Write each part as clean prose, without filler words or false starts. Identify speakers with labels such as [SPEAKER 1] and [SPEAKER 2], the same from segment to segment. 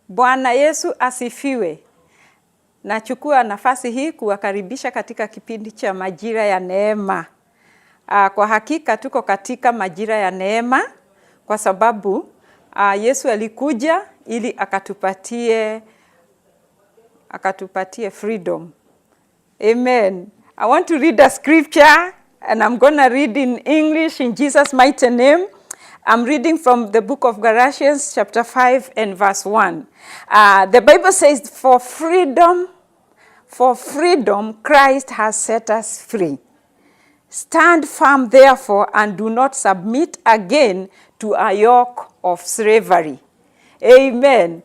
[SPEAKER 1] Bwana Yesu asifiwe. Nachukua nafasi hii kuwakaribisha katika kipindi cha Majira ya Neema. Kwa hakika tuko katika Majira ya Neema kwa sababu Yesu alikuja ili akatupatie freedom. Amen. I want to read a scripture and I'm going to read in English in Jesus' mighty name. I'm reading from the book of Galatians chapter 5 and verse 1. The Bible says, for freedom Christ has set us free. Stand firm therefore and do not submit again to a yoke of slavery. Amen.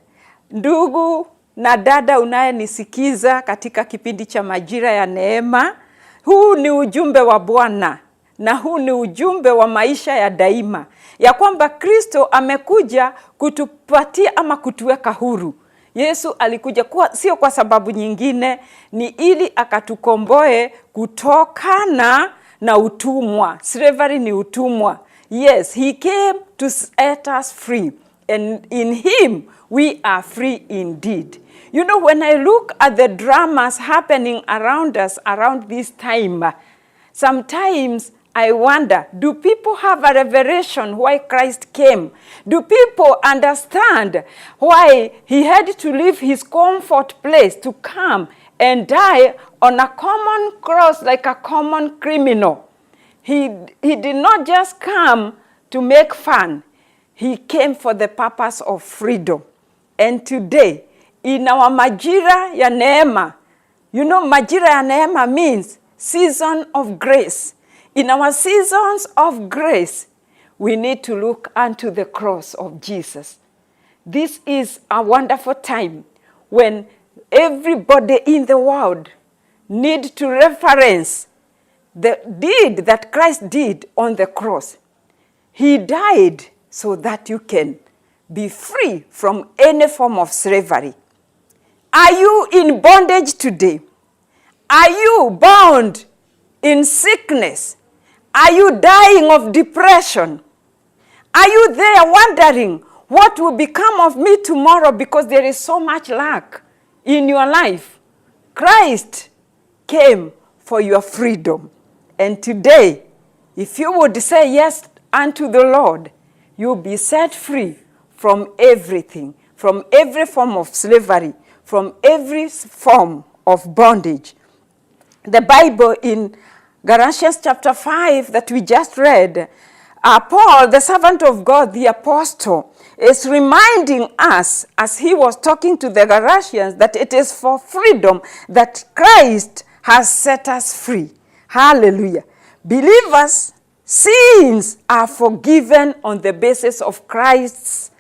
[SPEAKER 1] Ndugu na dada unayenisikiza katika kipindi cha Majira ya Neema, huu ni ujumbe wa Bwana na huu ni ujumbe wa maisha ya daima, ya kwamba Kristo amekuja kutupatia ama kutuweka huru. Yesu alikuja sio kwa sababu nyingine, ni ili akatukomboe kutokana na utumwa. Slavery ni utumwa. Yes, he came to set us free, and in him we are free indeed. You know, when I look at the dramas happening around us around this time, sometimes I wonder, do people have a revelation why Christ came? Do people understand why he had to leave his comfort place to come and die on a common cross like a common criminal? He did not just come to make fun. He came for the purpose of freedom. And today, in our Majira ya Neema, you know, Majira ya Neema means season of grace. In our seasons of grace, we need to look unto the cross of Jesus. This is a wonderful time when everybody in the world need to reference the deed that Christ did on the cross. He died so that you can be free from any form of slavery. Are you in bondage today? Are you bound in sickness? Are you dying of depression? Are you there wondering what will become of me tomorrow because there is so much lack in your life? Christ came for your freedom. And today, if you would say yes unto the Lord, you'll be set free from everything, from every form of slavery, from every form of bondage. The Bible in Galatians chapter 5 that we just read, Paul, the servant of God, the apostle, is reminding us as he was talking to the Galatians that it is for freedom that Christ has set us free. Hallelujah. Believers, sins are forgiven on the basis of Christ's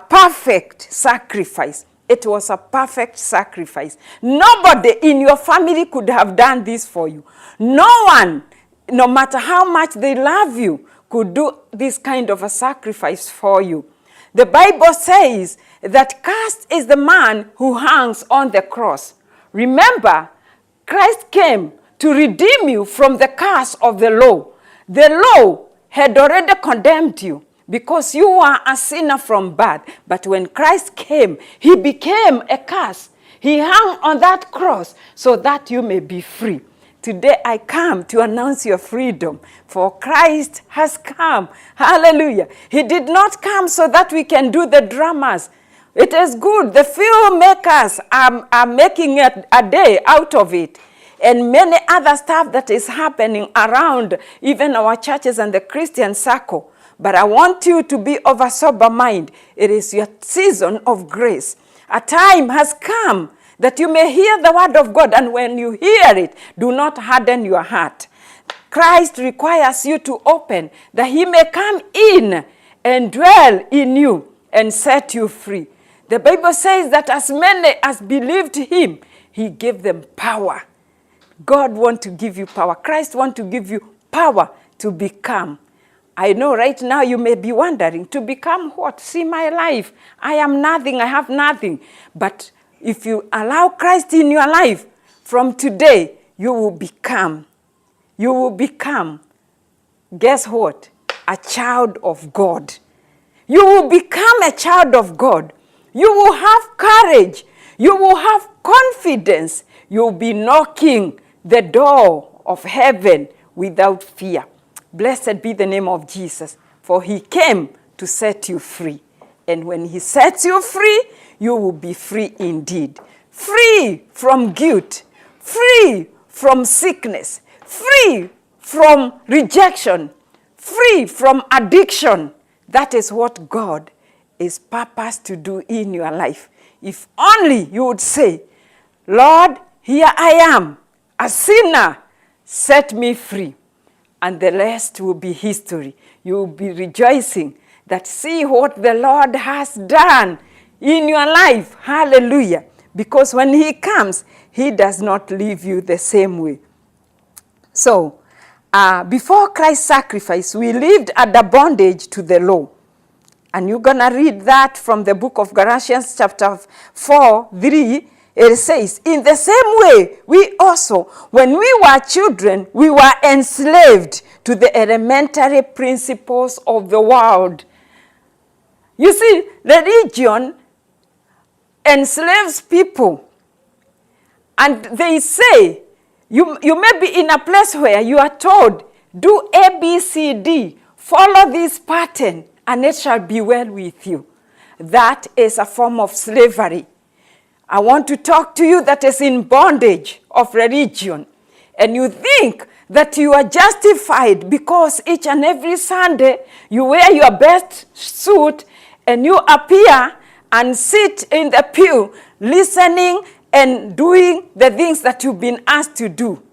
[SPEAKER 1] perfect sacrifice. It was a perfect sacrifice. Nobody in your family could have done this for you. No one, no matter how much they love you, could do this kind of a sacrifice for you. The Bible says that cursed is the man who hangs on the cross. Remember, Christ came to redeem you from the curse of the law. The law had already condemned you because you were a sinner from birth. But when Christ came, he became a curse. He hung on that cross so that you may be free. Today I come to announce your freedom, for Christ has come. Hallelujah. He did not come so that we can do the dramas. It is good. The filmmakers are making a day out of it. And many other stuff that is happening around even our churches and the Christian circle. But I want you to be of a sober mind. It is your season of grace. A time has come that you may hear the word of God, and when you hear it, do not harden your heart. Christ requires you to open, that he may come in and dwell in you and set you free. The Bible says that as many as believed him, he gave them power. God wants to give you power. Christ wants to give you power to become. I know right now you may be wondering, to become what? See my life. I am nothing. I have nothing. But if you allow Christ in your life, from today, you will become. You will become, guess what? A child of God. You will become a child of God. You will have courage. You will have confidence. You'll be knocking the door of heaven without fear. Blessed be the name of Jesus, for he came to set you free. And when he sets you free, you will be free indeed. Free from guilt, free from sickness, free from rejection, free from addiction. That is what God is purposed to do in your life. If only you would say, Lord, here I am, a sinner, set me free. And the rest will be history. You will be rejoicing that see what the Lord has done in your life. Hallelujah. Because when he comes, he does not leave you the same way. So, before Christ's sacrifice, we lived under bondage to the law. And you're going to read that from the book of Galatians chapter 4:3. It says, in the same way, we also, when we were children, we were enslaved to the elementary principles of the world. You see, religion enslaves people. And they say, you may be in a place where you are told, do A, B, C, D, follow this pattern, and it shall be well with you. That is a form of slavery. I want to talk to you that is in bondage of religion. And you think that you are justified because each and every Sunday you wear your best suit and you appear and sit in the pew listening and doing the things that you've been asked to do.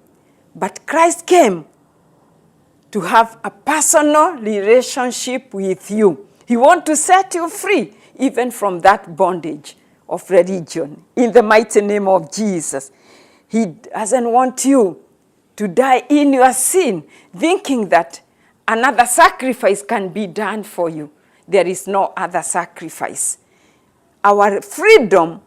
[SPEAKER 1] But Christ came to have a personal relationship with you. He wants to set you free even from that bondage of religion. In the mighty name of Jesus. He doesn't want you to die in your sin, thinking that another sacrifice can be done for you. There is no other sacrifice. Our freedom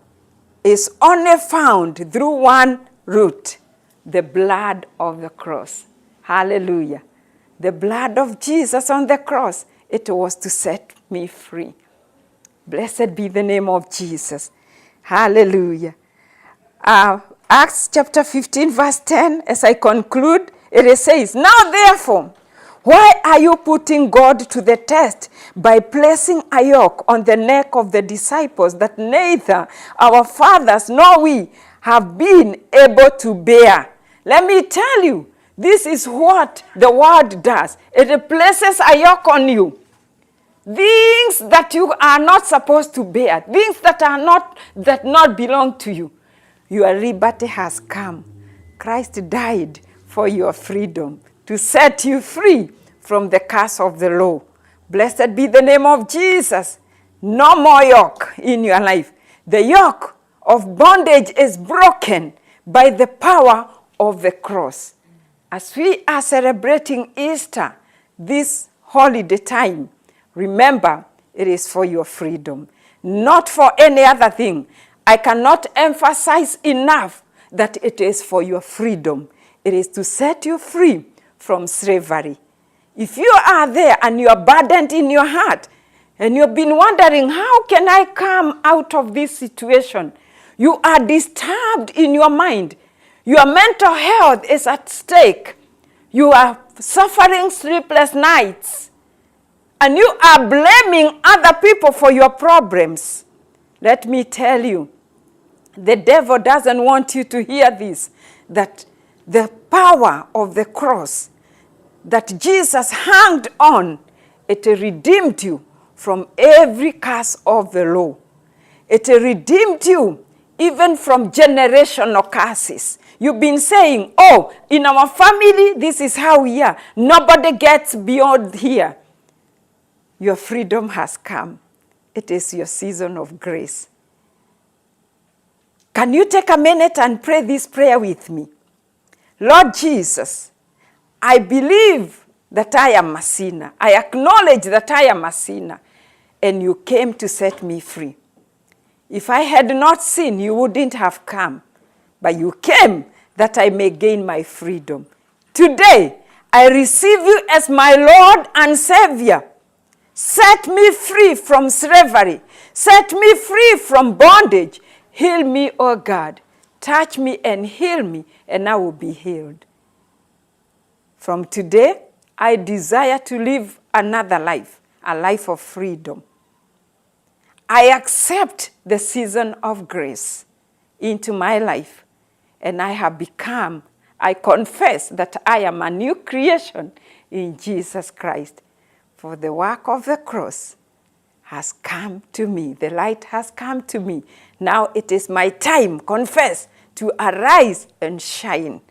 [SPEAKER 1] is only found through one route, the blood of the cross. Hallelujah. The blood of Jesus on the cross, it was to set me free. Blessed be the name of Jesus. Hallelujah. Acts chapter 15 verse 10, as I conclude, it says, now therefore, why are you putting God to the test by placing a yoke on the neck of the disciples that neither our fathers nor we have been able to bear? Let me tell you, this is what the word does. It places a yoke on you. Things that you are not supposed to bear, things that not belong to you. Your liberty has come. Christ died for your freedom, to set you free from the curse of the law. Blessed be the name of Jesus. No more yoke in your life. The yoke of bondage is broken by the power of the cross. As we are celebrating Easter, this holiday time, remember, it is for your freedom, not for any other thing. I cannot emphasize enough that it is for your freedom. It is to set you free from slavery. If you are there and you are burdened in your heart, and you've been wondering, how can I come out of this situation? You are disturbed in your mind. Your mental health is at stake. You are suffering sleepless nights. And you are blaming other people for your problems. Let me tell you, the devil doesn't want you to hear this, that the power of the cross that Jesus hanged on, it redeemed you from every curse of the law. It redeemed you even from generational curses. You've been saying, oh, in our family, this is how we are. Nobody gets beyond here. Your freedom has come. It is your season of grace. Can you take a minute and pray this prayer with me? Lord Jesus, I believe that I am a sinner. I acknowledge that I am a sinner. And you came to set me free. If I had not sinned, you wouldn't have come. But you came that I may gain my freedom. Today, I receive you as my Lord and Savior. Set me free from slavery. Set me free from bondage. Heal me, O God. Touch me and heal me, and I will be healed. From today, I desire to live another life, a life of freedom. I accept the season of grace into my life, and I confess that I am a new creation in Jesus Christ. For the work of the cross has come to me. The light has come to me. Now it is my time, confess, to arise and shine.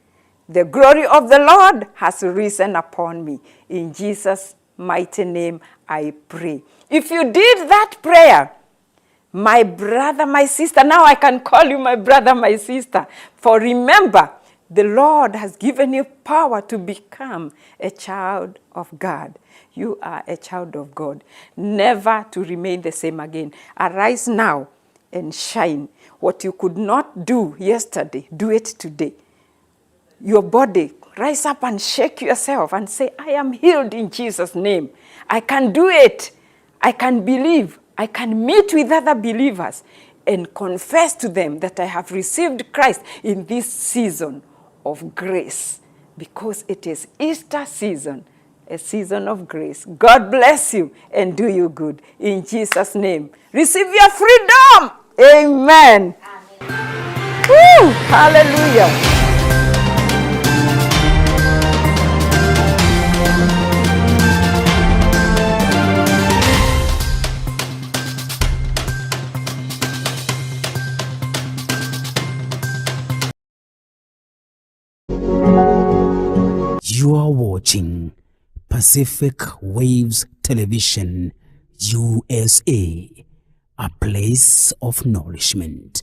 [SPEAKER 1] The glory of the Lord has risen upon me. In Jesus' mighty name I pray. If you did that prayer, my brother, my sister, now I can call you my brother, my sister. For remember, the Lord has given you power to become a child of God. You are a child of God, never to remain the same again. Arise now and shine. What you could not do yesterday, do it today. Your body, rise up and shake yourself and say, I am healed in Jesus' name. I can do it. I can believe. I can meet with other believers and confess to them that I have received Christ in this season of grace, because it is Easter season, a season of grace. God bless you and do you good. In Jesus' name, receive your freedom. Amen. Amen. Woo, hallelujah.
[SPEAKER 2] You are watching Pacific Waves Television, USA, a place of nourishment.